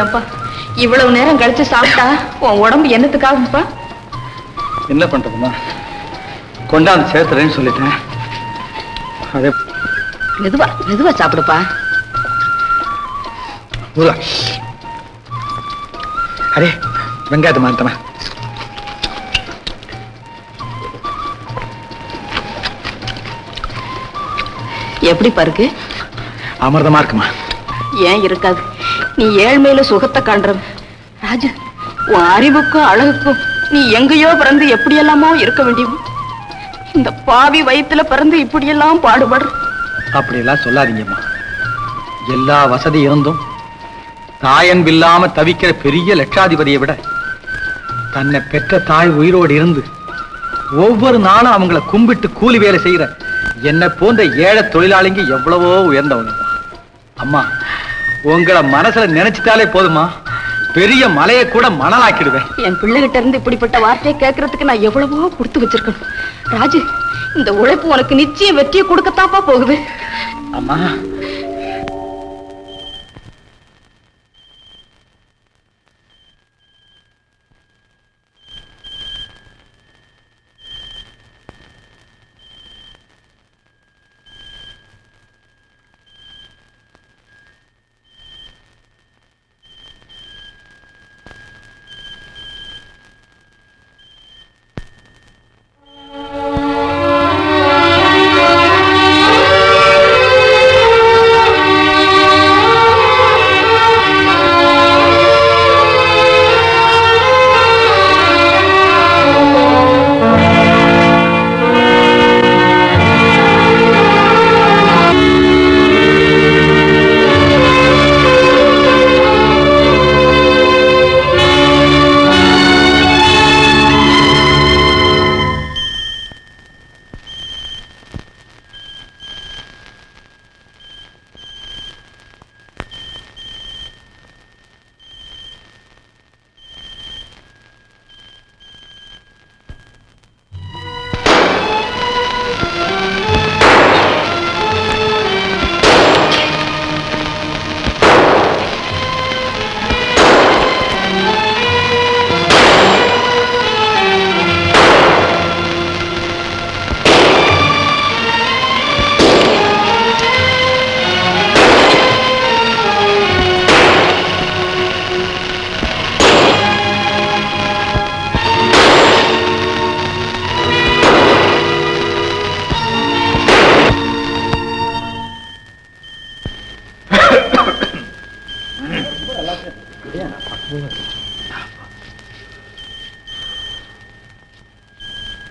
ஏப்பா இவ்வளவு நேரம் கழிச்சு சாப்பிட்டா உன் உடம்பு என்னத்துக்காகும்பா? என்ன பண்றதுமா, கொண்டாந்து சேர்த்துறேன்னு சொல்லிட்டேன். அதே மெதுவா மெதுவா சாப்பிடுப்பா. அரே வெங்காயத்தை மாத்தமா. எப்படி பாருக்கு? அமிர்தமா இருக்குமா? ஏன் இருக்காது, நீ ஏழ்மையில சுகத்தை காண்ற ராஜு. உன் அறிவுக்கும் அழகுக்கும் நீ எங்கேயோ பிறந்து எப்படியெல்லாமோ இருக்க வேண்டியவோ, இந்த பாவி வயிற்றுல பிறந்து இப்படியெல்லாம் பாடுபடுற. அப்படியெல்லாம் சொல்லாதீங்கம்மா. எல்லா வசதி இருந்தும் தாயன்பில்லாம தவிக்கிற பெரிய லட்சாதிபதியை விட தன்னை பெற்ற தாய் உயிரோடு இருந்து ஒவ்வொரு நாளும் அவங்கள கும்பிட்டு கூலி வேலை செய்யற என்னை போன்ற ஏழை தொழிலாளிங்க எவ்வளவோ உயர்ந்தவங்க. அம்மா, உங்களை மனசுல நினைச்சிட்டாலே போதுமா, பெரிய மலையை கூட மணலாக்கிடுவேன். என் பிள்ளைகிட்ட இருந்து இப்படிப்பட்ட வார்த்தையை கேட்கறதுக்கு நான் எவ்வளவோ கொடுத்து வச்சிருக்கணும். ராஜு, இந்த உழைப்பு உனக்கு நிச்சயம் வெற்றியை கொடுக்கத்தாப்பா போகுது. அம்மா,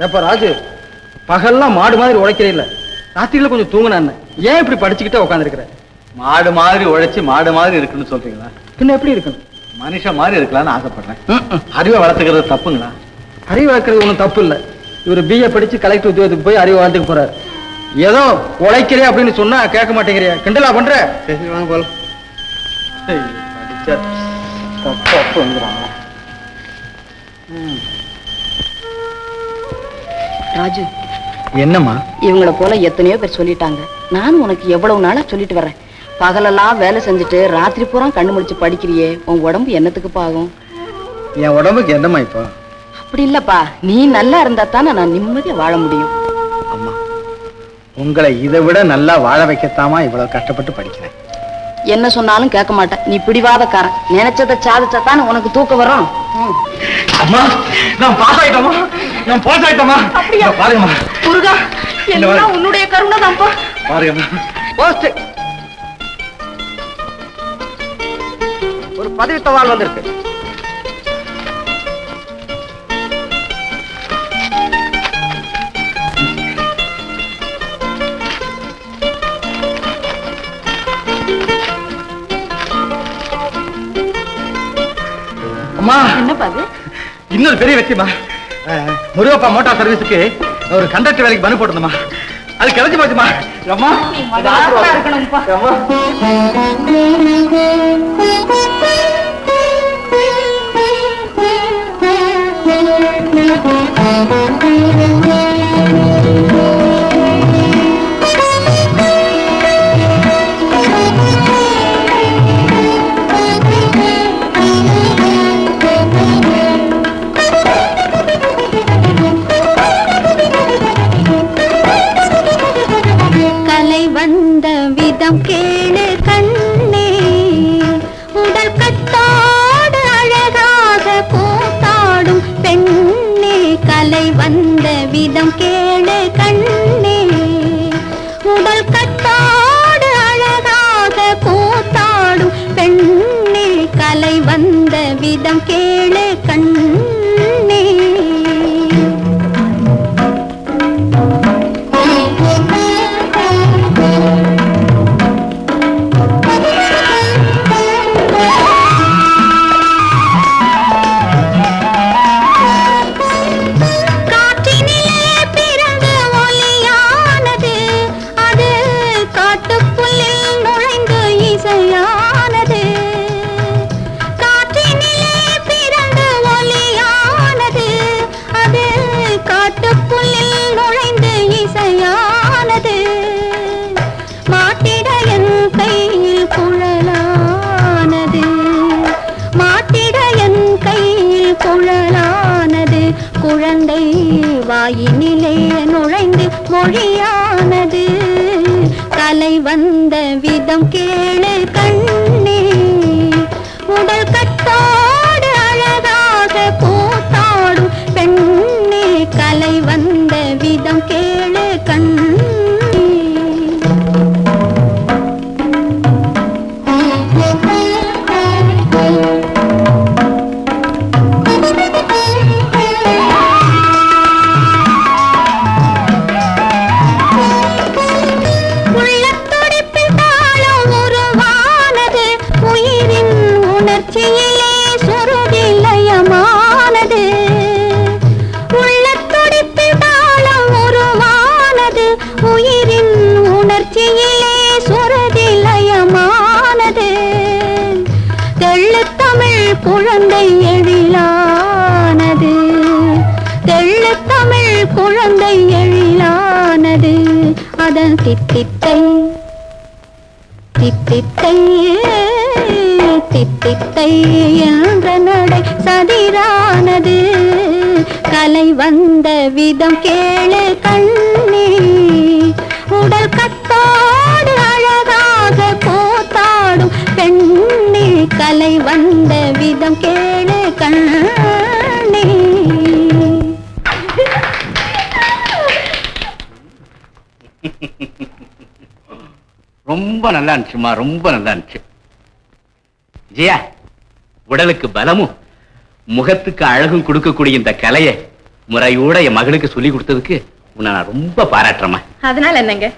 ஏப்பா ராஜு, பகல்லாம் மாடு மாதிரி உழைக்கிறீல்ல, ராத்திரியில கொஞ்சம் தூங்கினான். ஏன் இப்படி படிச்சுக்கிட்டே உட்காந்துருக்கிற? மாடு மாதிரி உழைச்சி மாடு மாதிரி இருக்குன்னு சொல்றீங்களா? பின்ன எப்படி இருக்கணும்? மனுஷன் மாதிரி இருக்கலாம்னு ஆசைப்படுறேன். அறிவை வளர்த்துக்கிறது தப்புங்களா? அறிவு வளர்க்கறது ஒன்றும் தப்பு இல்லை. இவர் பிஏ படிச்சு கலெக்டர் உத்தியோகத்துக்கு போய் அறிவு வளர்த்துக்கு போறாரு. ஏதோ உழைக்கிறே அப்படின்னு சொன்னா கேட்க மாட்டேங்கிறியா? கிண்டலா பண்ற? சரி வாங்க போல. படிச்சா தப்பு வந்துடுறாங்க. ராஜு, என்னம்மா? இவங்கள போல எத்தனையோ பேர் சொல்லிட்டாங்க. நானும் உனக்கு எவ்வளவு நாளா சொல்லிட்டு வர்றேன். பகலெல்லாம் வேலை செஞ்சுட்டு ராத்திரி பூரா கண்ணு முடிச்சு படிக்கிறியே, உன் உடம்பு என்னத்துக்கு பாகும்? என் உடம்புக்கு என்னம்மா இப்போ? அப்படி இல்லப்பா, நீ நல்லா இருந்தா தானே நான் நிம்மதியா வாழ முடியும். அம்மா, உங்களை இதை விட நல்லா வாழ வைக்கத்தாமா இவ்வளவு கஷ்டப்பட்டு படிக்கிறேன். என்ன சொன்னாலும் கேட்க மாட்டேன். நீ பிடிவாதக்காரன். நினைச்சதை சாதிச்சாத்தானே உனக்கு தூக்கம் வரும். அம்மா, நான் பாஸ் ஆயிட்டோமா? நான் பாஸ் ஆயிட்டோமா? அப்படியா? பாருங்கம்மா. முருகா, எல்லாம் உன்னுடைய கருணை தான்ப்பா. பாருங்கம்மா. போஸ்ட் ஒரு பதவி தவால் வந்திருக்கு. அம்மா, என்னப்பா அது? இன்னொரு பெரிய வெற்றிமா. முருகப்பா மோட்டார் சர்வீஸுக்கு ஒரு கண்டக்டர் வேலைக்கு மனு போட்டோம்மா. அது கிடைச்சு போச்சுமா. அம்மா, இருக்கணும்ப்பா. கலை வந்த விதம் கேளு கண்ணே உடல் கட்டாடு அழகாக கூத்தாடும் பெண்ணே கலை வந்த விதம் கேளு கண்ணே குழந்தை வாயினிலே நுழைந்து மொழியானது கலை வந்த விதம் கேளு கண்ணே உடல் கட்டாடு அழகாக கூத்தாடும் பெண்ணே கலை வந்த விதம் கேளு கண்ணே குழந்தை எழிலானது தெள்ளு தமிழ் குழந்தை எழிலானது அதன் தித்தித்தை தித்தித்தை தித்தித்தை என்ற நடை சதிரானது கலை வந்த விதம் கேளு கண்ணே உடல் கத்தாடு அழகாக கூத்தாடும் பெண்ணே கலை வந்த விதம் கேளு கண்ணே ரொம்ப நல்லா இருந்துச்சுமா, ரொம்ப நல்லா இருந்துச்சு. ஜெயா, உடலுக்கு பலமும் முகத்துக்கு அழகும் கொடுக்கக்கூடிய இந்த கலையை முறையோட என் மகளுக்கு சொல்லி கொடுத்ததுக்கு உன்னை நான் ரொம்ப பாராட்டுறேம்மா. அதனால என்னங்க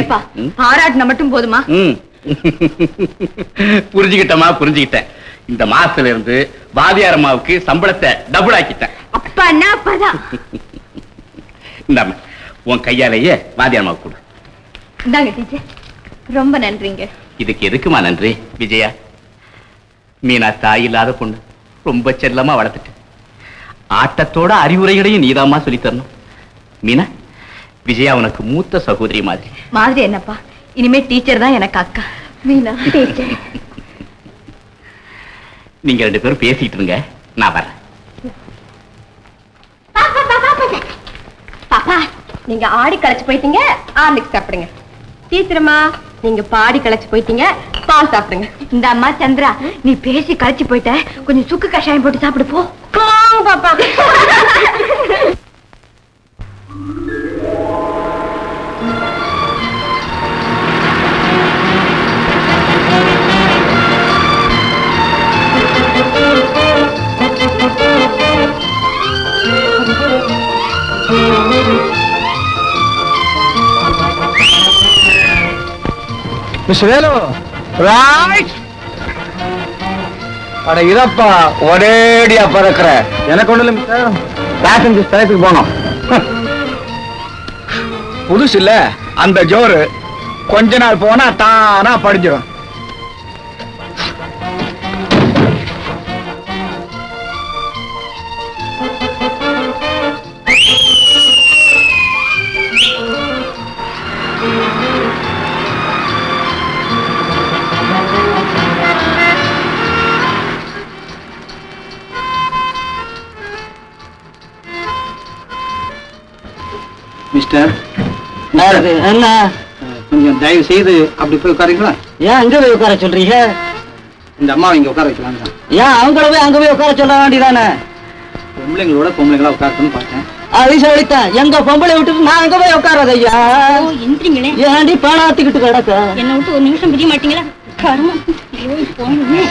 ஏப்பா, பாராட்டின மட்டும் போதுமா? புரிஞ்சுக்கிட்டமா, புரிஞ்சுக்கிட்டேன். இந்த மாசத்துல இருந்து வாதியார் அம்மாவுக்கு சம்பளத்தை டபுள் ஆக்கிட்டேன். அப்பா அப்பதான் இந்தாம உன் கையாலேயே வாதியார் அம்மாவுக்கு கொடு. இந்தாங்க டீச்சர், ரொம்ப நன்றிங்க. இதுக்கு எதுக்குமா நன்றி விஜயா? மீனா தாய் இல்லாத பொண்ணு, ரொம்ப செல்லமா வளர்த்துட்டு ஆட்டத்தோட அறிவுரைகளையும் நீதாமா சொல்லி தரணும். மீனா, விஜயா உனக்கு மூத்த சகோதரி மாதிரி. மாதிரி என்னப்பா, இனிமே டீச்சர் தான் எனக்கு அக்கா. மீனா டீச்சர். நீங்க ரெண்டு பேரும் பேசிட்டு இருங்க, நான் வரேன். பாப்பா, நீங்க ஆடி களைச்சு போயிட்டீங்க, ஆர்லிக்ஸ் சாப்பிடுங்க. டீச்சரம்மா, நீங்க பாடி களைச்சு போயிட்டீங்க, பால் சாப்பிடுங்க. இந்த அம்மா சந்திரா, நீ பேசி களைச்சு போயிட்ட, கொஞ்சம் சுக்கு கஷாயம் போட்டு சாப்பிடு போ. பாப்பா. Mister Velu, right. அட இதப்பா, ஒரேடியா பறக்கிற. எனக்கு ஒண்ணு இல்லை மிஸ்டர், பேசஞ்சர் ஸ்தலத்துக்கு போனோம். புதுசு இல்ல அந்த ஜோரு, கொஞ்ச நாள் போனா தானா படிஞ்சிடும். மிஸ்டர், என்ன கொஞ்சம் தயவு செய்து அப்படி போய் உட்காருங்களா? ஏன் அங்க போய் உட்கார சொல்றீங்க? இந்த அம்மாவை இங்க உட்கார வைக்கலாம் தான். ஏன் அவங்கள போய் அங்க போய் உட்கார சொல்ல வேண்டியதானே? பொம்பளைங்களோட பொம்பளைங்களா உட்காரணும்னு பார்த்தேன். அது சொல்லித்தான் எங்க பொம்பளை விட்டுட்டு நான் அங்க போய் உட்காராத ஐயா. எந்திரிங்களே. ஏன்டி பாலாத்திக்கிட்டு கிடக்க? என்ன விட்டு ஒரு நிமிஷம் பிரிய மாட்டீங்களா? கருமம். ஐயோ, போங்க.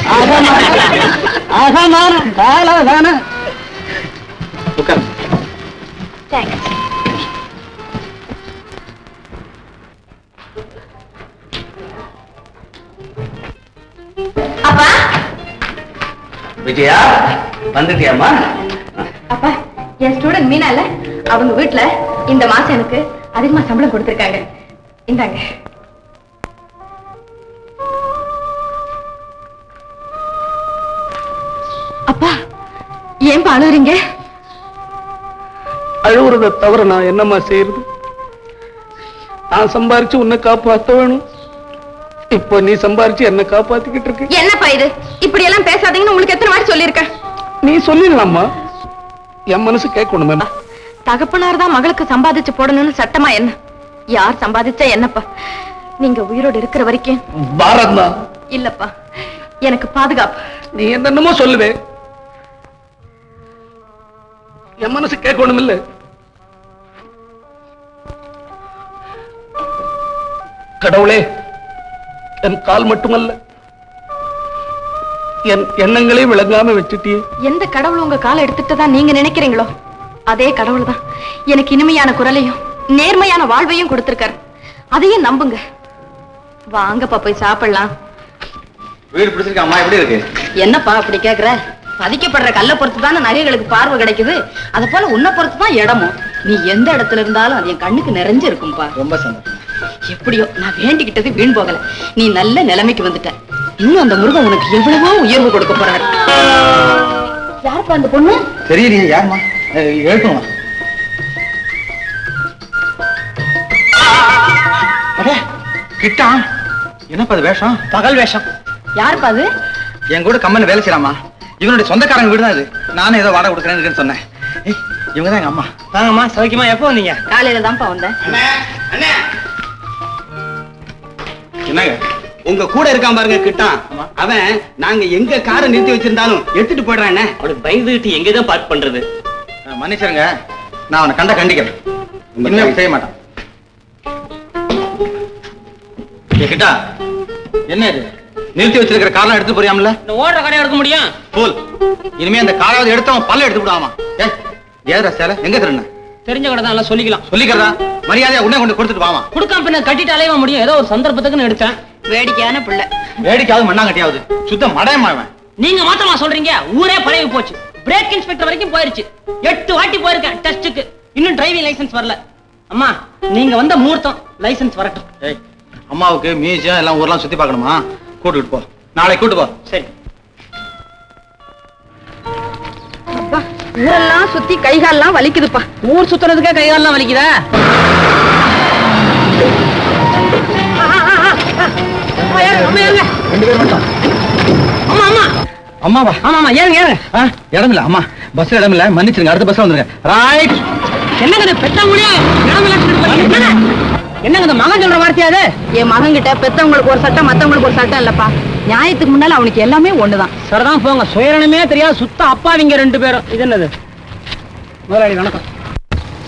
அகமான கால தானே. உட்கார். தேங்க்ஸ். அப்பா விஜயா வந்துட்டியாமா? அப்பா, என் ஸ்டூடெண்ட் மீனால அவங்க வீட்டுல இந்த மாசம் எனக்கு அதிகமா சம்பளம் கொடுத்திருக்காங்க. இந்தாங்க. அப்பா, ஏன்பா அழுகுறீங்க? அழுகுறத தவிர நான் என்னம்மா செய்யறது? நான் சம்பாரிச்சு உன்னை காப்பாத்த வேணும். இப்ப நீ சம்பாரிச்சு என்ன காப்பாத்திக்கிட்டு இருக்க. என்னப்பா இது? இப்படி எல்லாம் பேசாதீங்கன்னு உங்களுக்கு எத்தனை வாட்டி சொல்லியிருக்கேன். நீ சொல்லிடலாமா? என் மனசு கேட்கணும். தகப்பனார் தான் மகளுக்கு சம்பாதிச்சு போடணும்னு சட்டமா என்ன? யார் சம்பாதிச்சா என்னப்பா? நீங்க உயிரோடு இருக்கிற வரைக்கும் பாரத் தான். இல்லப்பா, எனக்கு பாதுகாப்பு. நீ என்னென்னமோ சொல்லுவே, என் மனசு கேட்கணும் இல்ல. கடவுளே, என் கால் மட்டுமல்ல என் எண்ணங்களே விளங்காம வச்சுட்டியே. எந்த கடவுள் உங்க காலை எடுத்துட்டதா நீங்க நினைக்கிறீங்களோ அதே கடவுள் தான் எனக்கு இனிமையான குரலையும் நேர்மையான வாழ்வையும் கொடுத்திருக்காரு. அதையும் நம்புங்க. வாங்கப்பா, போய் சாப்பிடலாம். வீடு பிடிச்சிருக்க அம்மா, எப்படி இருக்கு? என்னப்பா அப்படி கேக்குற? பதிக்கப்படுற கல்லை பொறுத்து தானே நகைகளுக்கு பார்வை கிடைக்குது. அதை போல உன்னை பொறுத்து தான் இடமும். நீ எந்த இடத்துல இருந்தாலும் அது என் கண்ணுக்கு நிறைஞ்சு இருக்கும்பா. ரொம்ப சந்தோஷம். எப்படியோ நான் வேண்டிக்கிட்டது வீண் போகல. நீ நல்ல நிலைமைக்கு வந்துட்ட. இன்னும் அந்த முருகன் உனக்கு எவ்வளவோ உயர்வு கொடுக்க போறாரு. யாருப்பா அந்த பொண்ணு? தெரியலையே, யாருமா? எழுத்துமா? கிட்டா, என்னப்பா அது வேஷம்? பகல் வேஷம். யாருப்பா அது? என் கூட கம்பெனி வேலை செய்யலாமா? இவனுடைய சொந்தக்காரங்க வீடு தான் இது. நானும் ஏதோ வாடகை கொடுக்குறேன்னு சொன்னேன். இவங்க தான் எங்க அம்மா. வாங்கம்மா, சௌக்கியமா? எப்போ வந்தீங்க? காலையில தான்ப்பா வந்தேன். என்னங்க? உங்க கூட இருக்கான் பாருங்க கிட்டான். அவன் நாங்க எங்க காரை நிறுத்தி வச்சிருந்தாலும் எடுத்துட்டு போயிடுறானே. அவனுக்கு பயந்துகிட்டு எங்கதான் பார்க் பண்றது? மன்னிச்சிருங்க, நான் அவனை கண்ட கண்டிக்கிறேன். இனிமே செய்ய மாட்டான். கிட்டா, என்ன இது? நிறுத்தி வச்சிருக்கிற காரெல்லாம் எடுத்து போறியாமல? ஓடுற கடையை எடுக்க முடியும். போல் இனிமே அந்த காராவது எடுத்தவன் பல்ல எடுத்து விடாமா? ஏதா சேலை எங்க திருண்ண? தெரிஞ்ச கடை தான், சொல்லிக்கலாம். சொல்லிக்கிறதா? மரியாதையா உடனே கொண்டு கொடுத்துட்டு வாமா. கொடுக்காம பின்ன கட்டிட்டு அலைய முடியும். ஏதோ ஒரு சந்தர்ப்பத்துக்குன்னு எடுத்தேன். வேடிக்கையான பிள்ளை. வேடிக்காவது மண்ணாங்கட்டியாவது சுத்தம் மடையமாவன். நீங்க மாத்திரமா சொல்றீங்க? ஊரே பழகி போச்சு. பிரேக் இன்ஸ்பெக்டர் வரைக்கும் போயிருச்சு. 8 வாட்டி போயிருக்கேன் டெஸ்டுக்கு. இன்னும் டிரைவிங் லைசன்ஸ் வரல. அம்மா, நீங்க வந்த முகூர்த்தம், லைசன்ஸ் வரட்டும். அம்மாவுக்கு மியூசியம் எல்லாம் ஊர்லாம் சுத்தி பார்க்கணுமா? கூட்டிட்டு போ, நாளைக்கு கூட்டு போ. சரி. அப்பா, ஊரெல்லாம் சுத்தி கைகால்லாம் வலிக்குதுப்பா. ஊர் சுத்துறதுக்கே கைகாலெல்லாம் வலிக்குதா? ரெண்டு பேர் மட்டும். அம்மா அம்மா அம்மாவா? ஆமா ஏறுங்க ஏறுங்க. இடம் இல்ல அம்மா, பஸ் இடம் இல்ல, மன்னிச்சிருங்க. அடுத்த பஸ் வந்துருங்க. ரைட். என்னங்க பெத்தவங்களே என்னங்க இந்த மகன் சொல்ற வார்த்தையாது? என் மகன் கிட்ட பெத்தவங்களுக்கு ஒரு சட்டம் மத்தவங்களுக்கு ஒரு சட்டம் இல்லப்பா. நியாயத்துக்கு முன்னால அவனுக்கு எல்லாமே ஒண்ணுதான். சரிதான் போங்க. சுயரணமே தெரியாது சுத்த அப்பாவிங்க 2 பேரும். இது என்னது? முதலாளி வணக்கம்.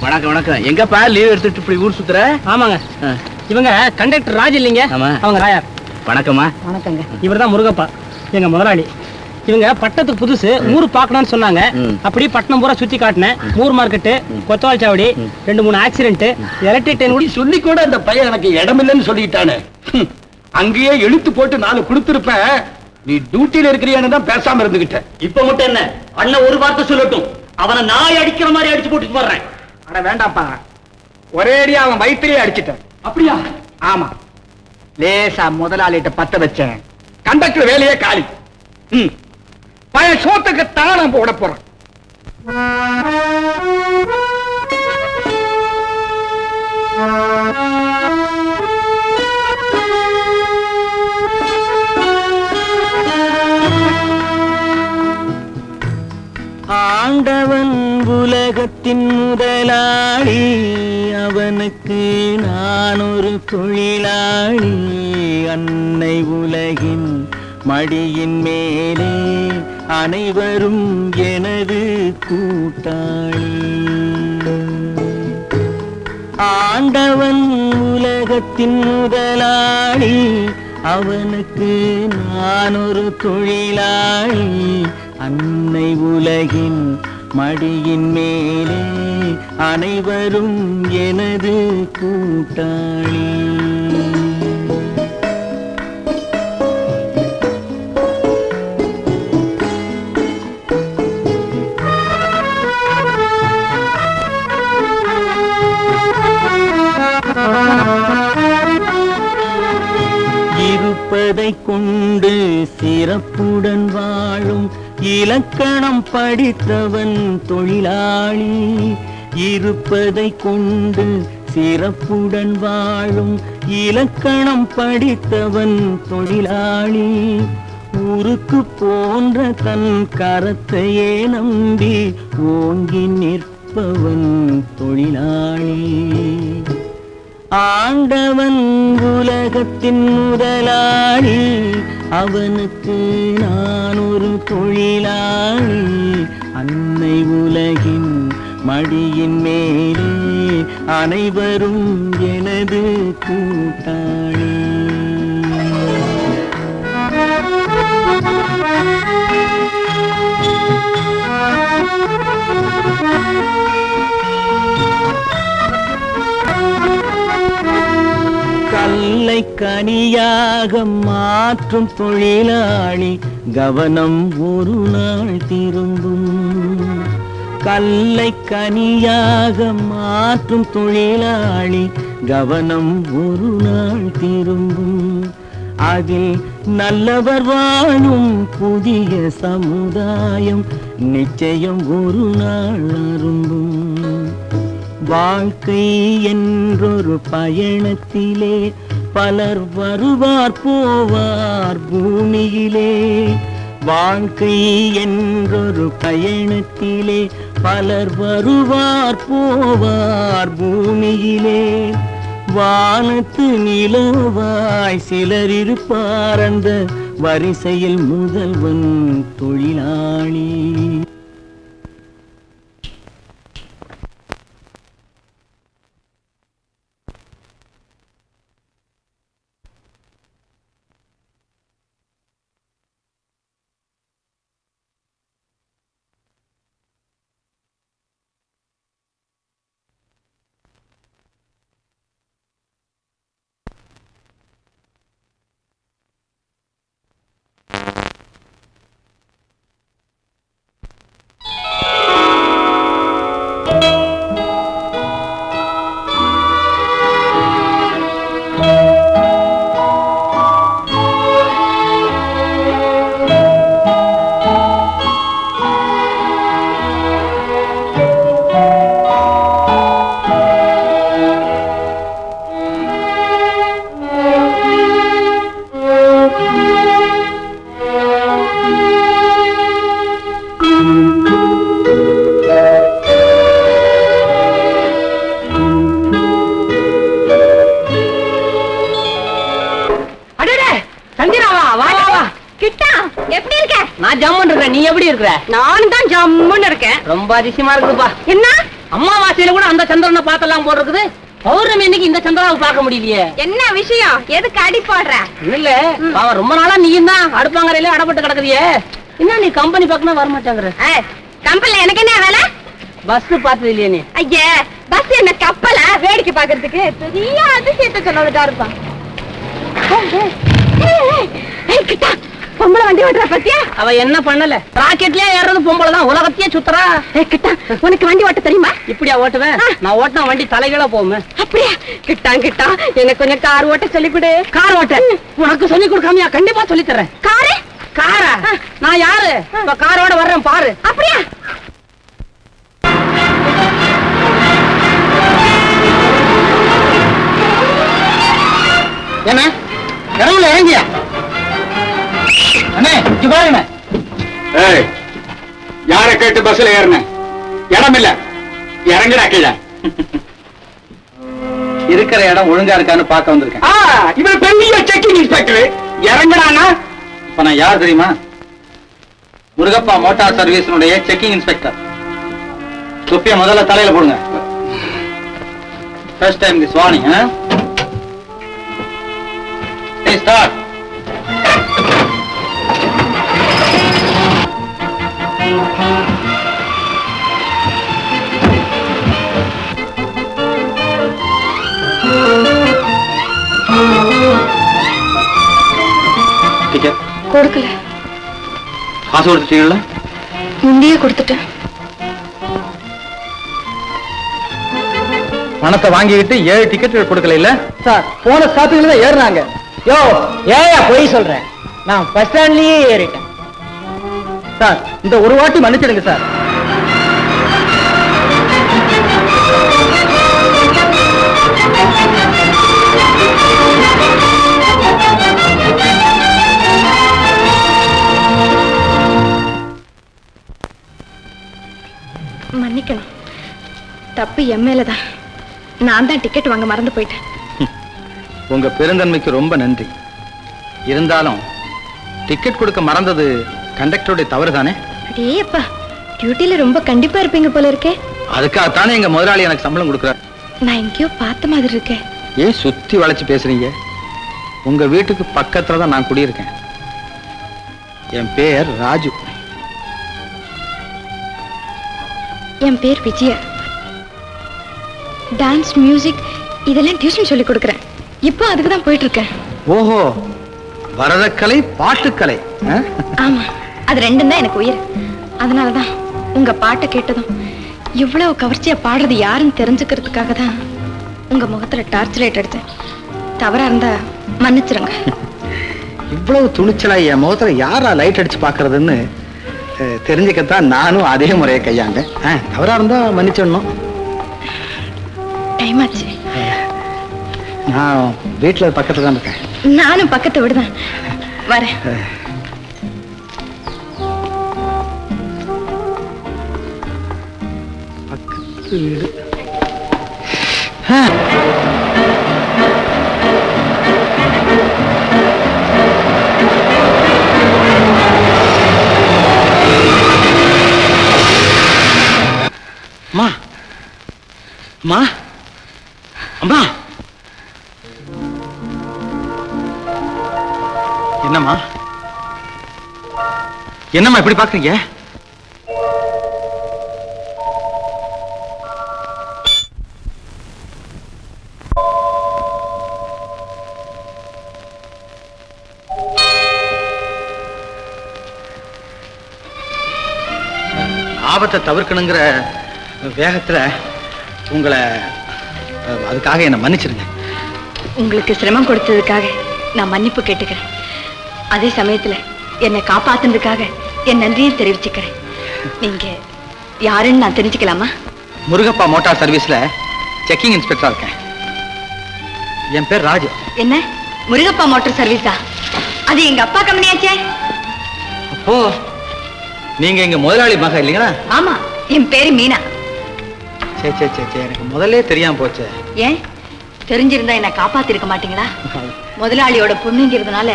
வணக்கம் வணக்கம். எங்கப்பா லீவ் எடுத்துட்டு இப்படி ஊர் சுத்துற? ஆமாங்க, இவங்க கண்டக்டர் ராஜ் இல்லைங்க. ஆமா. அவங்க ராயார். வணக்கம்மா. வணக்கங்க. இவர் தான் முருகப்பா, எங்க முதலாளி. இவங்க பட்டத்துக்கு புதுசு, ஊர் பார்க்கணும்னு சொன்னாங்க. அப்படி பட்டணம் பூரா சுத்தி காட்டினேன். ஊர் மார்க்கெட்டு, கொத்தவால் சாவடி, 2-3 ஆக்சிடென்ட், எலக்ட்ரிக் ட்ரெயின் சொல்லி கூட அந்த பையன் எனக்கு இடம் இல்லைன்னு சொல்லிட்டானே. அங்கேயே இழுத்து போட்டு 4 கொடுத்திருப்பேன். நீ டியூட்டியில இருக்கிறியான்னு தான் பேசாம இருந்துகிட்ட. இப்ப மட்டும் என்ன? அண்ணன் ஒரு வார்த்தை சொல்லட்டும், அவனை நாய் அடிக்கிற மாதிரி அடிச்சு போட்டுட்டு வர்றேன். அட வேண்டாப்பா, ஒரேடியா அவன் வயிற்றிலே அடிச்சிட்டேன். அப்படியா? ஆமா, லேசா முதலாளிட்ட பத்த வச்சேன். கண்டக்டர் வேலையே காலி. பையன் சோத்துக்கு தானம் போட போறான். ஆண்டவன் உலகத்தின் முதலாளி, அவனுக்கு நான் ஒரு தொழிலாளி. அன்னை உலகின் மடியின் மேலே அனைவரும் எனது கூட்டாளி. ஆண்டவன் உலகத்தின் முதலாளி, அவனுக்கு நான் ஒரு தொழிலாளி. அன்னை உலகின் மடியின் மேலே அனைவரும் எனது கூட்டாளி. இருப்பதை கொண்டு சிறப்புடன் வாழும் இலக்கணம் படித்தவன் தொழிலாளி. இருப்பதை கொண்டு சிறப்புடன் வாழும் இலக்கணம் படித்தவன் தொழிலாளி. ஊருக்கு போன்ற தன் கரத்தையே நம்பி ஓங்கி நிற்பவன் தொழிலாளி. ஆண்டவன் உலகத்தின் முதலாளி, அவனுக்கு நான் ஒரு தொழிலாளி. அன்னை உலகின் மடியின் மேலே அனைவரும் எனது கூட்டாளி. கல்லை கனியாக மாற்றும் தொழிலாளி, கவனம் ஒரு நாள் திரும்பும். கல்லை கனியாக மாற்றும் தொழிலாளி, கவனம் ஒரு நாள் திரும்பும். அதில் நல்லவர் வாழும் புதிய சமுதாயம் நிச்சயம் ஒரு நாள் அரும்பும். வாழ்க்கை என்றொரு பயணத்திலே பலர் வருவார் போவார் பூமியிலே. வாழ்க்கை என்றொரு பயணத்திலே பலர் வருவார் போவார் பூமியிலே. வானத்து நிலவாய் சிலர் இருப்பார் அந்த வரிசையில் முதல்வன் தொழிலாளி. நான் ஜம்முன்னு இருக்கேன், நீ எப்படி இருக்கிற? நானும் தான் ஜம்முன்னு இருக்கேன். ரொம்ப அதிசயமா இருக்குதுப்பா. என்ன அம்மாவாசையில கூட அந்த சந்திரனை பார்த்தலாம் போல இருக்குது. பௌர்ணமி இன்னைக்கு இந்த சந்திராவை பார்க்க முடியலையே. என்ன விஷயம்? எதுக்கு அடி போடுற? இல்ல பாவம், ரொம்ப நாளா நீயும் தான் அடுப்பாங்கரையில அடப்பட்டு கிடக்குறியே. என்ன நீ கம்பெனி பக்கம்னா வர மாட்டாங்கிற? கம்பெனில எனக்கு என்ன வேலை? பஸ் பார்த்தது இல்லையே நீ? ஐயா, பஸ் என்ன கப்பலா வேடிக்கை பாக்குறதுக்கு? பெரிய அதிசயத்தை சொன்னதுக்கா இருப்பான். பொம்பளை வண்டி ஓட்டுறா பத்தியா? அவ என்ன பண்ணல? ராக்கெட்லயே ஏறது பொம்பளை தான், உலகத்தையே சுத்துறா. கிட்டா, உனக்கு வண்டி ஓட்ட தெரியுமா? இப்படியா ஓட்டுவேன்? நான் ஓட்டினா வண்டி தலைகளா போகுமே. அப்படியா? கிட்டா எனக்கு கொஞ்சம் கார் ஓட்ட சொல்லி கொடு. கார் ஓட்ட உனக்கு சொல்லி கொடுக்காமையா? கண்டிப்பா சொல்லி தரேன். காரு? காரா? நான் யாரு? இப்ப காரோட வர்றேன் பாரு. அப்படியா? என்ன கடவுள இறங்கியா? அண்ணே இங்க பாருங்க. ஏய், யாரை கேட்டு பஸ்ல ஏறின? இடம் இல்ல, இறங்குடா கீழே. இருக்கிற இடம் ஒழுங்கா இருக்கான்னு பார்க்க வந்திருக்கேன். இவர் பெரிய செக்கிங் இன்ஸ்பெக்டர். இறங்குடானா? இப்ப நான் யார் தெரியுமா? முருகப்பா மோட்டார் சர்வீஸினுடைய செக்கிங் இன்ஸ்பெக்டர். தொப்பிய முதல்ல தலையில போடுங்க. First time this morning, huh? Hey, start. Ticket. கொடுக்கல. காசு கொடுத்துட்டீங்களா? முந்தையே கொடுத்துட்டேன். பணத்தை வாங்கிக்கிட்டு 7 டிக்கெட் கொடுக்கல இல்ல? சார் போன ஸ்டாப்பிங்ல தான் ஏறினாங்க. யோ ஏயா போய் சொல்றேன், நான் பஸ் ஸ்டாண்ட்லயே ஏறிட்டேன். சார் இந்த ஒரு வாட்டி மன்னிச்சிடுங்க சார். மன்னிக்கணும், தப்பு என் மேலதான். நான் தான் டிக்கெட் வாங்க மறந்து போயிட்டேன். உங்க பெருந்தன்மைக்கு ரொம்ப நன்றி. இருந்தாலும் டிக்கெட் கொடுக்க மறந்தது கண்டக்டருடைய தவறு தானே? அடேப்பா, டியூட்டில ரொம்ப கண்டிப்பா இருப்பீங்க போல இருக்கே. அதுக்காகத்தானே எங்க முதலாளி எனக்கு சம்பளம் கொடுக்குறாரு. நான் எங்கேயோ பார்த்த மாதிரி இருக்கேன். ஏன் சுத்தி வளைச்சு பேசுறீங்க? உங்க வீட்டுக்கு பக்கத்துல தான் நான் குடியிருக்கேன். என் பேர் ராஜு. என் பேர் விஜயா. டான்ஸ், மியூசிக் இதெல்லாம் டியூஷன் சொல்லி கொடுக்குறேன். இப்போ அதுக்கு தான் போயிட்டு இருக்கேன். ஓஹோ, பரதக்கலை, பாட்டுக்கலை. ஆமா, அது ரெண்டும் தான் எனக்கு உயிர். அதனாலதான் உங்க பாட்டை கேட்டதும் இவ்வளவு கவர்ச்சியா பாடுறது யாருன்னு தெரிஞ்சுக்கிறதுக்காக தான் உங்க முகத்துல டார்ச் லைட் அடிச்சேன். தவறா இருந்தா மன்னிச்சிருங்க. இவ்வளவு துணிச்சலா என் முகத்துல யாரா லைட் அடிச்சு பாக்குறதுன்னு தெரிஞ்சுக்கத்தான் நானும் அதே முறையை கையாங்க. தவறா இருந்தா மன்னிச்சிடணும். டைம் ஆச்சு. நான் வீட்டுல பக்கத்துல தான் இருக்கேன். நானும் பக்கத்தை விடுதான் வரேன். பக்கத்து வீடு. அம்மா, அம்மா, அம்மா. என்னம்மா, என்னம்மா இப்படி பாக்குறீங்க? ஆபத்தை தவிர்க்கணுங்கிற வேகத்துல உங்களை, அதுக்காக என்ன மன்னிச்சிருங்க. உங்களுக்கு சிரமம் கொடுத்ததுக்காக நான் மன்னிப்பு கேட்டுக்கிறேன். அதே சமயத்துல என்னை காப்பாத்துனதுக்காக என் நன்றியும் தெரிவிச்சுக்கிறேன். நீங்க யாருன்னு நான் தெரிஞ்சுக்கலாமா? முருகப்பா மோட்டார் சர்வீஸ்ல செக்கிங் இன்ஸ்பெக்டரா இருக்கேன். என் பேர் ராஜு. என்ன, முருகப்பா மோட்டார் சர்வீஸா? அது எங்க அப்பா கம்பெனியாச்சே. அப்போ நீங்க எங்க முதலாளி மக இல்லைங்களா? ஆமா, என் பேரு மீனா. சே சே சே சே, எனக்கு முதல்ல தெரியாம போச்சு. ஏன், தெரிஞ்சிருந்தா என்ன காப்பாத்திருக்க மாட்டீங்களா? முதலாளியோட பொண்ணுங்கிறதுனால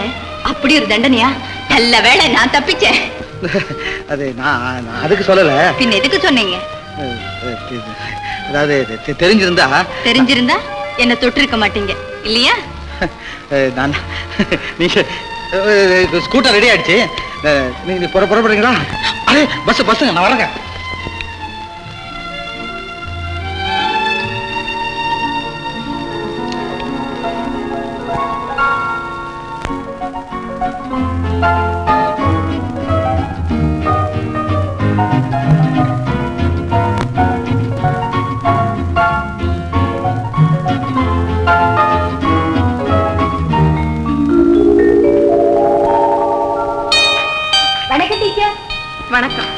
அப்படி ஒரு தண்டனையா? நல்ல வேளை நான் தப்பிச்சேன். அது நான் அதுக்கு சொல்லல. பின்ன எதுக்கு சொன்னீங்க? அதாவது தெரிஞ்சிருந்தா என்ன தொட்டிருக்க மாட்டீங்க இல்லையா? நான் நீங்க ஸ்கூட்டர் ரெடி ஆயிடுச்சு. நீங்க புறப்படுறீங்களா? அரே பஸ்ஸுங்க, நான் வரேங்க. வணக்கம்.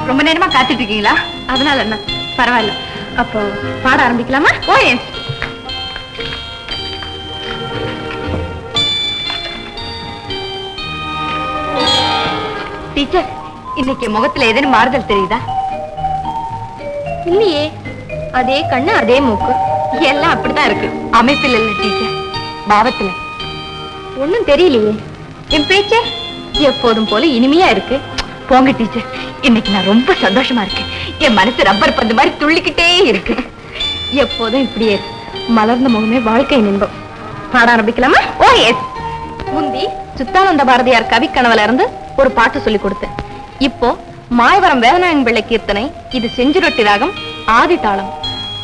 ரொம்ப நேரமா காத்துட்டு இருக்கீங்களா? அதனால என்ன, பரவாயில்ல. அப்போ பாட ஆரம்பிக்கலாமா? ஓ எஸ். டீச்சர், இன்னைக்கு முகத்துல ஏதேனும் மாறுதல் தெரியுதா? இல்லையே, அதே கண்ணு அதே மூக்கு, எல்லாம் அப்படிதான் இருக்கு. அமைப்பில் இல்ல டீச்சர், பாவத்துல ஒண்ணும் தெரியலையே. என் பேச்ச எப்போதும் போல இனிமையா இருக்கு. போங்க டீச்சர், இன்னைக்கு நான் ரொம்ப சந்தோஷமா இருக்கேன். என் மனசு ரப்பர் பந்து மாதிரி துள்ளிக்கிட்டே இருக்கு. எப்போதும் இப்படியே இரு. மலர்ந்த முகமே வாழ்க்கை இன்பம். பாட ஆரம்பிக்கலாமா? ஓ எஸ். முந்தி சுத்தானந்த பாரதியார் கவி கனவுல இருந்து ஒரு பாட்டு சொல்லி கொடுத்தேன். இப்போ மாயவரம் வேதநாயகன் பிள்ளை கீர்த்தனை. இது செஞ்சுரொட்டி ராகம், ஆதி தாளம்.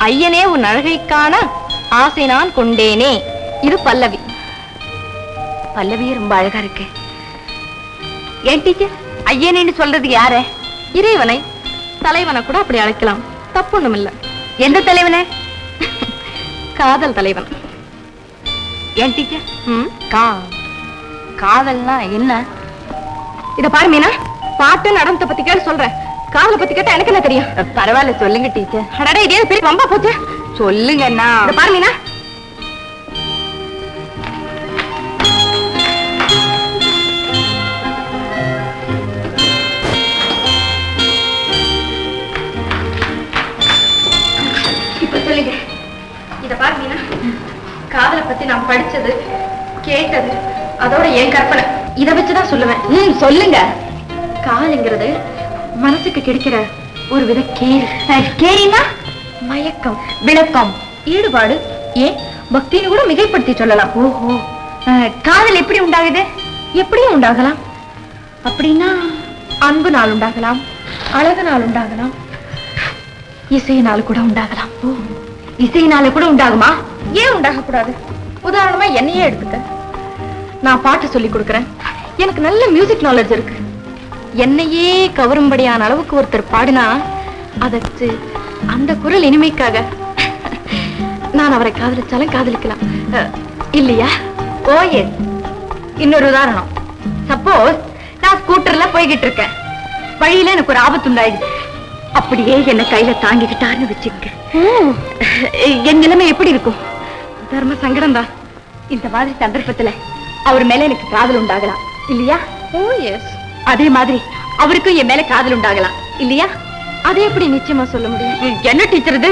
ஐயனே உன் அழகைக்கான ஆசை நான் கொண்டேனே. இது பல்லவி. பல்லவியே ரொம்ப அழகா இருக்கு. ஏன் டீச்சர் ஐயனேன்னு சொல்றது யாரு? இறைவனை. தலைவனை கூட அப்படி அழைக்கலாம், தப்பு ஒண்ணும் இல்ல. எந்த தலைவனை? காதல் தலைவன். ஏன் டீச்சர் காதல்னா என்ன? இத பாரு மீனா, பாட்டு நடனத்தை பத்தி கேட்டு சொல்றேன். காதலை பத்தி கேட்டா எனக்கு என்ன தெரியும்? பரவாயில்ல சொல்லுங்க டீச்சர். அடடே இதே பெரிய வம்பா போச்சு. சொல்லுங்கண்ணா. இத பாரு மீனா, இப்ப சொல்லுங்க. இத பாரு மீனா, காதலை பத்தி நான் படிச்சது கேட்டது அதோட என் கற்பனை. இத வச்சுதான் சொல்லுவேன். சொல்லுங்க. காதல்ங்கிறது மனசுக்கு கிடைக்கிற ஒரு வித கேரி. கேரினா மயக்கம், விளக்கம், ஈடுபாடு, ஏன் பக்தின்னு கூட மிகைப்படுத்தி சொல்லலாம். ஓஹோ, காதல் எப்படி உண்டாகுது? எப்படியும் உண்டாகலாம். அப்படின்னா அன்பு நாள் உண்டாகலாம், அழகு நாள் உண்டாகலாம், இசையினால் கூட உண்டாகலாம். ஓ, இசையினால கூட உண்டாகுமா? ஏன் உண்டாகக்கூடாது? உதாரணமா என்னையே எடுத்துக்க. நான் பாட்டு சொல்லி கொடுக்கறேன். எனக்கு நல்ல மியூசிக் நாலேஜ் இருக்கு. என்னையே கவரும்படியான அளவுக்கு ஒருத்தர் பாடினா அதற்கு அந்த குரல் இனிமைக்காக நான் அவரை காதலிச்சாலும் காதலிக்கலாம் இல்லையா? ஓயே. இன்னொரு உதாரணம். சப்போஸ் நான் ஸ்கூட்டர்ல போய்கிட்டு இருக்கேன். வழியில எனக்கு ஒரு ஆபத்து உண்டாயிடுச்சு. அப்படியே என்ன கையில தாங்கிக்கிட்டாருன்னு வச்சுக்க, என் நிலைமை எப்படி இருக்கும்? தர்ம சங்கடம் தான். இந்த மாதிரி சந்தர்ப்பத்துல அவர் மேல எனக்கு காதல் உண்டாகலாம் இல்லையா? ஓ எஸ். அதே மாதிரி அவருக்கும் என் மேல காதல் உண்டாகலாம் இல்லையா? அதே எப்படி நிச்சயமா சொல்ல முடியும்? என்ன டீச்சர் இது?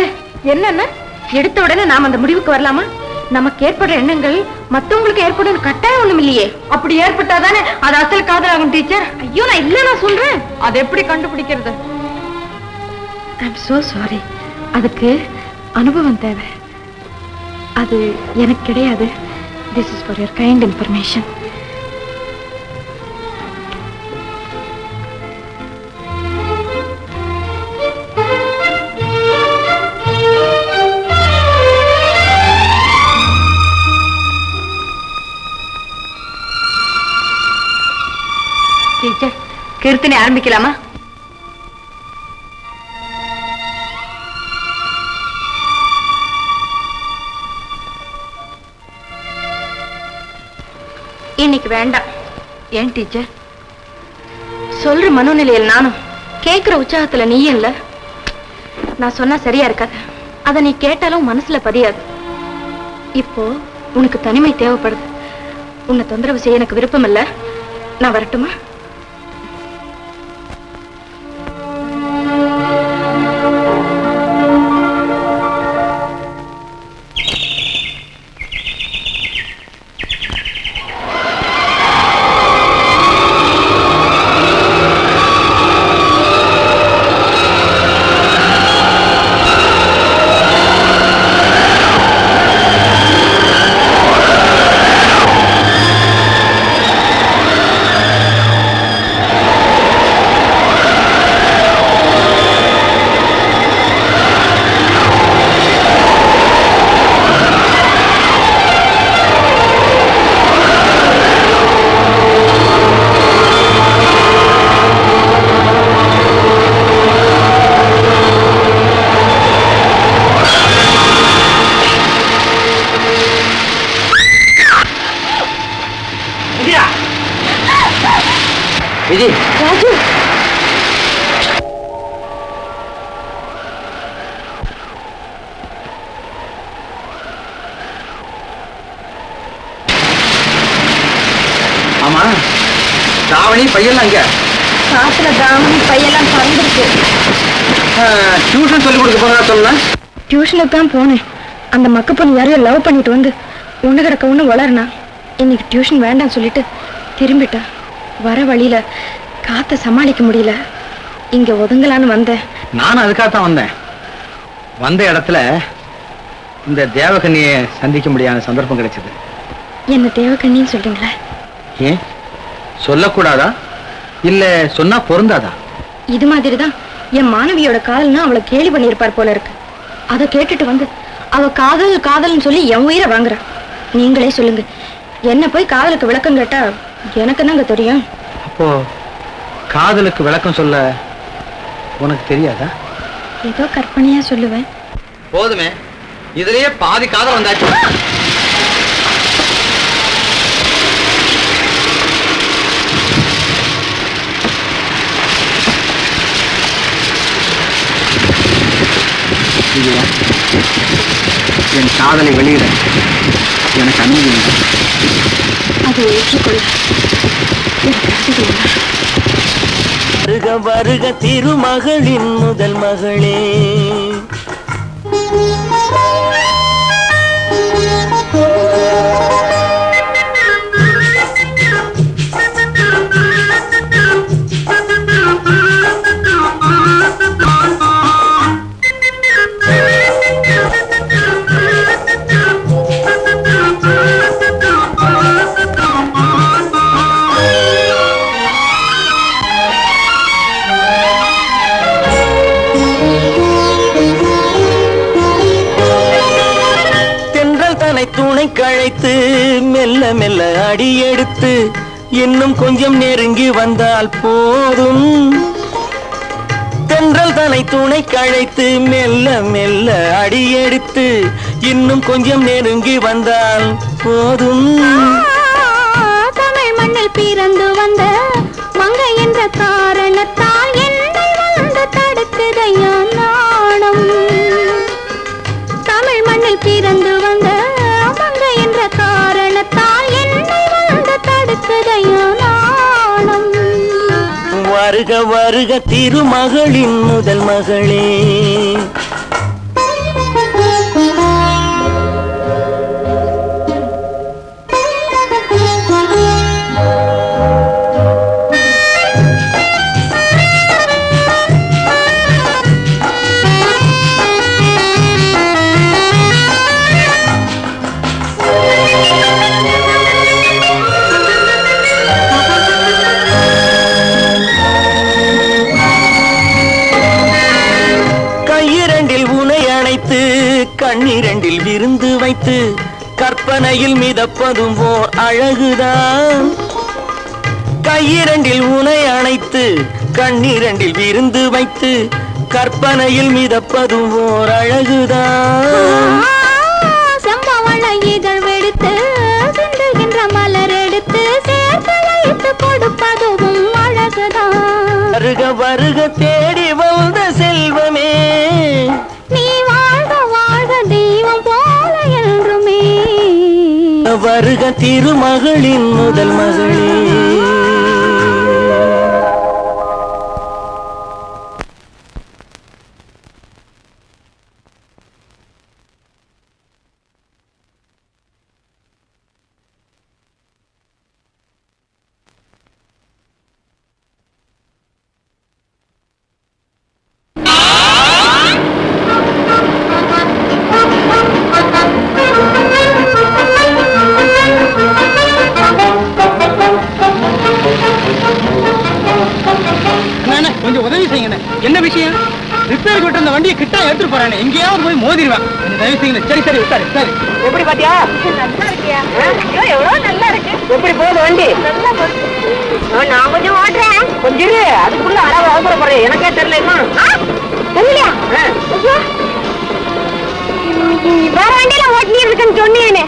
என்னன்னா எடுத்த உடனே நாம அந்த முடிவுக்கு வரலாமா? நமக்கு ஏற்படுற எண்ணங்கள் மத்தவங்களுக்கு ஏற்படும் கட்டாயம் ஒண்ணும் இல்லையே. அப்படி ஏற்பட்டாதானே அது அசல் காதல் ஆகும் டீச்சர். ஐயோ, நான் இல்ல நான் சொல்றேன். அதை எப்படி கண்டுபிடிக்கிறது? I'm so sorry. அதுக்கு அனுபவம் தேவை. அது எனக்கு கிடையாது. This is for your kind information. Teacher, கீர்த்தனை ஆரம்பிக்கலாமா? இன்னைக்கு வேண்டாம். ஏன் டீச்சர்? சொல்ற மனோநிலையில் நானும், கேட்கிற உற்சாகத்துல நீயும் இல்ல. நான் சொன்னா சரியா இருக்காது. அத நீ கேட்டாலும் மனசுல பதியாது. இப்போ உனக்கு தனிமை தேவைப்படுது. உன்னை தொந்தரவு செய்ய எனக்கு விருப்பம் இல்ல. நான் வரட்டுமா? விஜய், ராஜு, ஆமா தாவணி பையெல்லாம் அங்க காத்துல தாமணி பையெல்லாம் பறந்துருக்கு. டியூஷன் சொல்லி கொடுக்க போறதா சொன்ன? டியூஷனுக்கு தான் போனேன். அந்த மக்க பொண்ணு யாரையோ லவ் பண்ணிட்டு வந்து ஒண்ணு கிடக்க ஒண்ணு வளர்னா. இன்னைக்கு டியூஷன் வேண்டாம் சொல்லிட்டு திரும்பிட்டா. வர வழியில காத்த சமாளிக்க முடியல. இங்க ஒதுங்கலான்னு வந்தேன். நானும் அதுக்காகத்தான் வந்தேன். வந்த இடத்துல இந்த தேவகன்னியை சந்திக்க முடியாத சந்தர்ப்பம் கிடைச்சது. என்ன தேவக்கண்ணின்னு சொல்றீங்களா? ஏன் சொல்லக்கூடாதா? இல்ல சொன்னா பொருந்தாதா? இது மாதிரிதான் என் மாணவியோட காதல்னா அவளை கேலி பண்ணியிருப்பார் போல இருக்கு. அதை கேட்டுட்டு வந்து அவ காதல் காதல்னு சொல்லி என் உயிரை வாங்குறா. நீங்களே சொல்லுங்க, என்ன போய் காதலுக்கு விளக்கம் கேட்டா எனக்கு தாங்க தெரியும். அப்போ காதலுக்கு விளக்கம் சொல்ல உனக்கு தெரியாதா? ஏதோ கற்பனையா சொல்லுவேன். போதுமே, இதுலயே பாதி காதல் வந்தாச்சு. என் காதலை வெளியிட எனக்கு அனுமதி உண்டு. அதை ஏற்றுக்கொள்ள எனக்கு வசதி உண்டா? வருக வருக திருமகளின் முதல் மகளே, துணை கழைத்து மெல்ல மெல்ல அடியெடுத்து இன்னும் கொஞ்சம் நெருங்கி வந்தால் போதும். தென்றல் தன்னை துணை கழைத்து மெல்ல மெல்ல அடியெடுத்து இன்னும் கொஞ்சம் நெருங்கி வந்தால் போதும். தமிழ் மண்ணில் பிறந்து வந்த மங்கை என்ற காரணத்தால் என்னை வந்து தடுக்குதையா நாணம். தமிழ் மண்ணில் பிறந்து வந்த மங்கை என்ற காரணத்தால் என்னை வந்து தடுக்குதையா நாணம். வருக வருக திருமகளின் முதல் மகளே, கண்ணிரண்டில் விருந்து வைத்து கற்பனையில் மிதப்பதும் ஓர் அழகுதான். கையிரண்டில் உனை அணைத்து கண்ணிரண்டில் விருந்து வைத்து கற்பனையில் மிதப்பதும் ஓர் அழகுதான். சம்பவள இதழ் வெடித்து சிந்துகின்ற மலர் எடுத்து சேர்த்து வைத்து கொடுப்பதும் அழகுதான். வருக வருக தேடி வந்த செல்வமே, நீ வாழ்க வாழ்க தெய்வம் போல என்றுமே. வருக திருமகளின் முதல் மகளே. கொஞ்சம் உதவி செய்யுங்க. என்ன விஷயம்? ரிப்பேருக்கு விட்டு அந்த வண்டியை கிட்ட எடுத்துட்டு போறானே, எங்கேயாவது போய் மோதிடுவேன். கொஞ்சம் தயவு செய்யுங்க. சரி சரி சரி சரி. எப்படி பாத்தியா? நல்லா இருக்கியா? எவ்வளவு நல்லா இருக்கு. எப்படி போகுது வண்டி? நல்லா போகுது. நான் கொஞ்சம் ஓட்டுறேன். கொஞ்சம் இரு, அதுக்குள்ள அளவு அவசரப்படுறேன். எனக்கே தெரியல. தெரியலையா? வேற வண்டியில ஓட்டி இருக்குன்னு சொன்னேனே.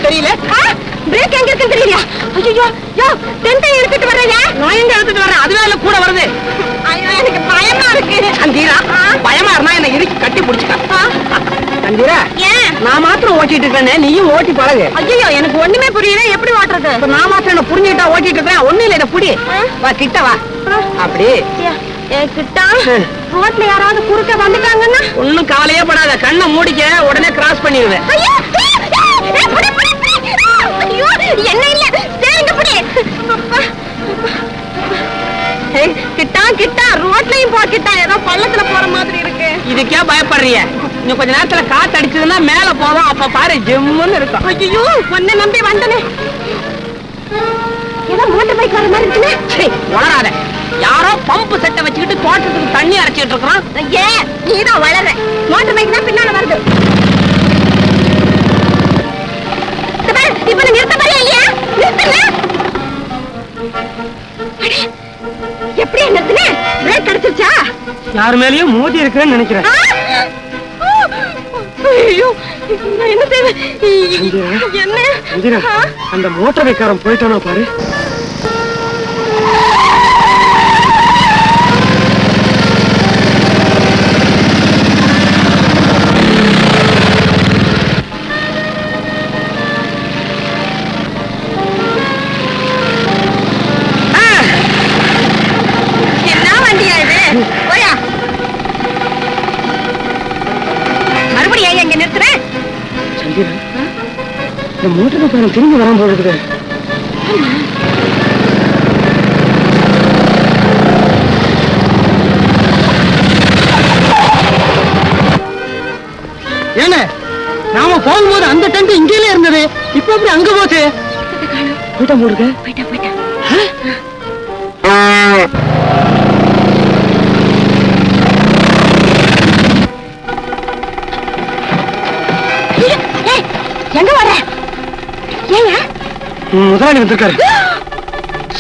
தெரியல. பிரேக் எங்க இருக்குன்னு தெரியலையா? ஐயோ யோ டென்ட் எடுத்துட்டு வர்றீங்க. நான் எங்க எடுத்துட்டு வரேன்? அதுவே இல்ல கூட வருது. ஐயோ எனக்கு பயமா இருக்கு. சங்கீரா பயமா இருந்தா என்ன இறுக்கி கட்டி பிடிச்சுக்க. சங்கீரா ஏன் நான் மாத்திரம் ஓட்டிட்டு இருக்கேன்னு நீயும் ஓட்டி பழகு. ஐயோ எனக்கு ஒண்ணுமே புரியல. எப்படி ஓட்டுறது? இப்ப நான் மாத்திரம் என்ன புரிஞ்சுக்கிட்டா ஓட்டிட்டு இருக்கேன். ஒண்ணு இல்ல இத புடி. வா கிட்ட வா. அப்படி கிட்டா ரோட்ல யாராவது குறுக்க வந்துட்டாங்கன்னா ஒண்ணும் கவலையே படாத. கண்ணை மூடிக்க, உடனே கிராஸ் பண்ணிடுவேன். ஐயோ ஐயோ என்ன இல்ல சரிங்க புடி. கிட்டா கிட்டா ரோட்லயும் போ கிட்டா. ஏதோ பள்ளத்துல போற மாதிரி இருக்கு. இதுக்கே பயப்படுறிய? இன்னும் கொஞ்ச நேரத்துல காத்து அடிச்சதுன்னா மேல போவோம். அப்ப பாரு ஜிம்முன்னு இருக்கும். ஐயோ உன்னை நம்பி வந்தனே. ஏதோ மோட்டர் பைக் வர மாதிரி இருக்குன்னு வளராத. யாரோ பம்பு செட்டை வச்சுக்கிட்டு தோட்டத்துக்கு தண்ணி அரைச்சிட்டு இருக்கிறான். ஏன் நீதான் வளர? மோட்டர் பைக் தான் பின்னால வருது. இப்ப நிறுத்த பாரியா இல்லையா? நிறுத்தல. எப்படி நிறுத்தின? பிரேக் கிடைச்சிருச்சா? யார் மேலயும் மோதி இருக்குன்னு நினைக்கிறேன். ஐயோ நான் என்ன செய்வேன்? என்ன அந்த மோட்டர் பைக்காரன் போயிட்டானா பாரு. என்ன வண்டியா இது? போயா மறுபடியும் எங்க நிறுத்துறேன்? சங்கீரா இந்த மோட்டர் பைக்காரன் திரும்பி வராம போகுது. ஏன நாம போகும்போது அந்த டென்ட் இங்கேயே இருந்தது. இப்ப எப்படி அங்க போச்சு? போயிட்டா போடுங்க. போயிட்டா எங்க வர? ஏங்க முதலாளி வந்திருக்காரு.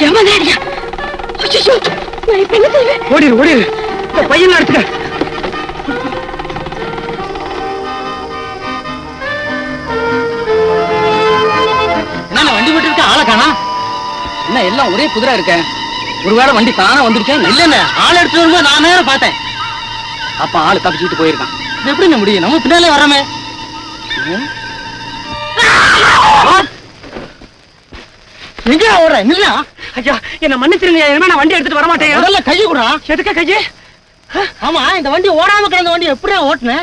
எமனாரியா? ஐயோ நான் இப்ப என்ன செய்வேன்? ஓடிரு ஓடிரு. இந்த பையன் எடுத்துக்க. என்ன வண்டி விட்டு இருக்க? ஆளை காணா? என்ன எல்லாம் ஒரே குதிரை இருக்க? ஒருவேளை வண்டி தானே வந்துருச்சேன். இல்ல இல்ல ஆள் எடுத்து வரும்போது நான் நேரம் பார்த்தேன். அப்ப ஆளு தப்பிச்சுட்டு போயிருக்கான். இது எப்படி முடியும்? நம்ம பின்னாலே வரமே. எங்க ஓடுற? நில்லா. ஐயா என்ன மன்னிச்சிருங்க. இனிமே நான் வண்டி எடுத்துட்டு வர மாட்டேன். முதல்ல கையை கூட. எதுக்க கையே? ஆமா இந்த வண்டி ஓடாம கிடந்த வண்டி எப்படியா ஓட்டுன?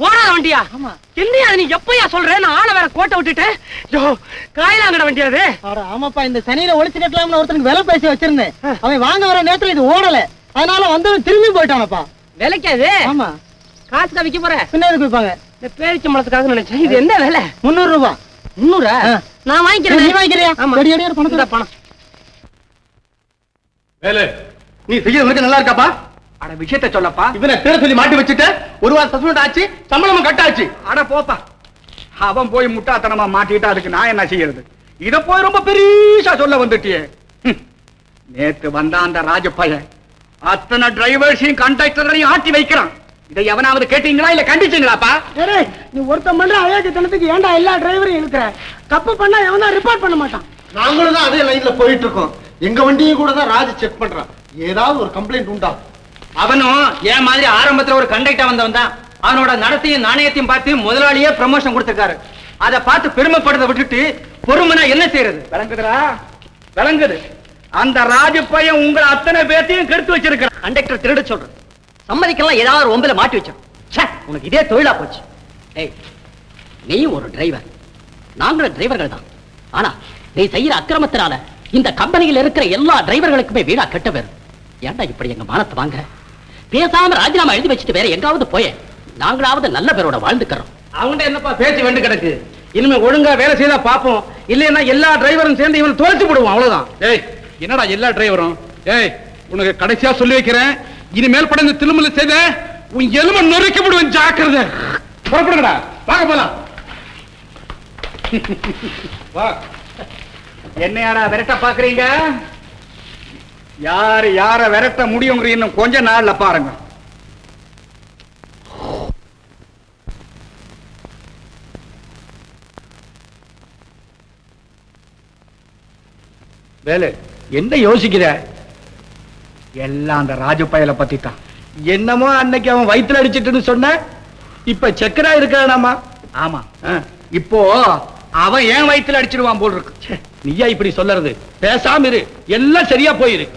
ஓடாத வண்டியா? ஆமா. இல்லையா நீ எப்பயா சொல்ற? நான் ஆளை வேற கோட்டை விட்டுட்டேன். ஐயோ காயிலாங்கட வண்டி அது. ஆமாப்பா இந்த சனியில ஒளிச்சு கட்டலாம்னு ஒருத்தனுக்கு விலை பேசி வச்சிருந்தேன். அவன் வாங்க வர நேரத்துல இது ஓடல. அதனால வந்து திரும்பி போயிட்டானப்பா. விலைக்காது? ஆமா. காசுக்கா விக்க போற? பின்ன எதுக்கு விப்பாங்க? இந்த பேரிச்சம்பளத்துக்காக நினைச்சேன். இது என்ன விலை? 300 ரூபாய். 300? நான் வாங்கிக்கிறேன். நீ வாங்கிக்கிறியா? ஆமா. அடி அடி பணம் பணம். வேலு நீ செய்யறது நல்லா இருக்காப்பா? அட விஷயத்தை சொல்லப்பா. இவனை தேட சொல்லி மாட்டி வச்சுட்டு ஒரு வாரம் சஸ்பெண்ட் ஆச்சு, சம்பளமும் கட்டாச்சு. அட போப்பா. அவன் போய் முட்டாத்தனமா மாட்டிட்டா அதுக்கு நான் என்ன செய்யறது? இத போய் ரொம்ப பெரியசா சொல்ல வந்துட்டியே. நேத்து வந்த அந்த ராஜப்பையன் அத்தனை டிரைவர்ஸையும் கண்டக்டரையும் ஆட்டி வைக்கிறான். இதை எவனாவது கேட்டீங்களா இல்ல கண்டிச்சீங்களாப்பா? நீ ஒருத்தன் பண்ற அயோக்கியத்தனத்துக்கு ஏன்டா எல்லா டிரைவரையும் இழுக்கிற? தப்பு பண்ணா எவனா ரிப்போர்ட் பண்ண மாட்டான். நாங்களும் தான் அதே லைன்ல போயிட்டு இருக்கோம். எங்க வண்டியும் கூட தான் ராஜ் செக் பண்றான். ஏதாவது ஒரு கம்ப்ளைண்ட் உண்டா? அவனும் ஏன் மாதிரி ஆரம்பத்துல ஒரு கண்டக்டர் வந்தவன் தான். அவனோட நடத்தையும் நாணயத்தையும் பார்த்து முதலாளியே ப்ரமோஷன் கொடுத்திருக்காரு. அதை பார்த்து பெருமைப்படுறத விட்டுட்டு பொறுமைனா என்ன செய்யறது? விளங்குதுரா? விளங்குது. அந்த ராஜு பையன் உங்களை அத்தனை பேர்த்தையும் கெடுத்து வச்சிருக்கான். கண்டக்டர் திருட சொல்றேன். சம்மதிக்கலாம் ஏதாவது ஒரு ஒம்பில மாட்டி வச்சோம். உனக்கு இதே தொழிலா போச்சு. ஏய் நீ ஒரு டிரைவர், நாங்களும் டிரைவர்கள் தான். ஆனா நீ செய்யற அக்கிரமத்தினால இந்த கம்பெனியில் இருக்கிற எல்லா டிரைவர்களுக்குமே வீணா கெட்ட பேர். ஏன்டா இப்படி எங்க மானத்தை வாங்க? பேசாம ராஜினாமா எழுதி வச்சுட்டு வேற எங்காவது போய நாங்களாவது நல்ல பேரோட வாழ்ந்துக்கிறோம். அவங்க என்னப்பா பேச்சு வேண்டு கிடக்கு? இனிமே ஒழுங்கா வேலை செய்தா பாப்போம். இல்லைன்னா எல்லா டிரைவரும் சேர்ந்து இவன் துளைச்சு போடுவோம். அவ்வளவுதான். ஏய் என்னடா எல்லா டிரைவரும்? ஏய் உனக்கு கடைசியா சொல்லி வைக்கிறேன். இனிமேல் படங்க திருமலை செய்த உன் எலும்பை நொறுக்கி விடுவேன். ஜாக்கிரதை. புறப்படுங்கடா. வாங்க போலாம். வா. என்னையாடா விரட்ட பாக்குறீங்க? யாரு யார விரட்ட முடியுங்கிற இன்னும் கொஞ்ச நாள்ல பாருங்க. வேலு என்ன யோசிக்கிற? எல்லாம் அந்த ராஜு பயலை பத்தி தான். என்னமோ அன்னைக்கு அவன் வயித்துல அடிச்சிட்டுன்னு சொன்ன, இப்ப சக்கரா இருக்கானாமா? ஆமா, இப்போ அவன் ஏன் வயித்துல அடிச்சிருவான் போல் இருக்கு. நீயா இப்படி சொல்லறது? பேசாம இரு, எல்லாம் சரியா போயிரு.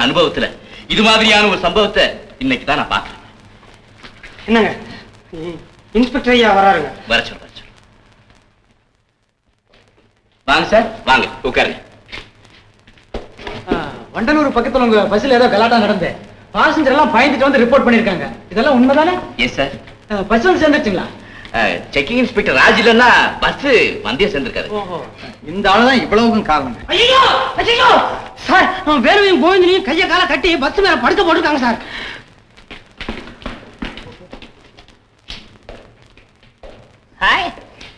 அனுபவத்துல இது மாதிரியான ஒரு சம்பவத்தை இன்னைக்கு தான் நான் பாக்குறேன். என்னங்க இன்ஸ்பெக்டர் ஐயா வராருங்க. வர சொல்லு. வாங்க சார், வாங்க உட்காருங்க. வண்டலூர் பக்கத்துல உங்க பஸ்ல ஏதோ கலாட்டா நடந்து பாசஞ்சர் எல்லாம் பயந்துட்டு வந்து ரிப்போர்ட் பண்ணிருக்காங்க. இதெல்லாம் உண்மைதானே? Yes sir. பஸ் வந்து சேர்ந்துச்சுங்களா? செக்கிங் இன்ஸ்பெக்டர் ராஜ் இல்லன்னா பஸ் வந்தியா சேர்ந்திருக்காரு. இந்த ஆளுதான் இவ்வளவுக்கும் காரணம். ஐயோ ஐயோ சார், வேலுவையும் கோவிந்தனையும் கைய கால கட்டி பஸ் மேல படுக்க போட்டுருக்காங்க சார். ஹாய்,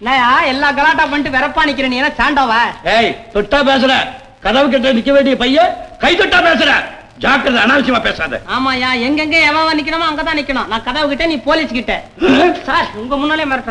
நான் எல்லா கலாட்டா பண்ணிட்டு வெறப்பா நிக்கிறேன். நீ என்ன சாண்டாவா? ஏய், தொட்டா பேசுற, கதவு கிட்ட நிக்க வேண்டிய பையன் கை தொட்டா பேசுற. ஜாக்கிரதை, அனாவசியமா பேசாத. ஆமாயா, எங்கெங்க எவன் நிக்கணுமோ அங்கதான் நிக்கணும். நான் கதவு கிட்ட, நீ போலீஸ் கிட்ட. சார் உங்க முன்னாலே மிரட்டுறேன்.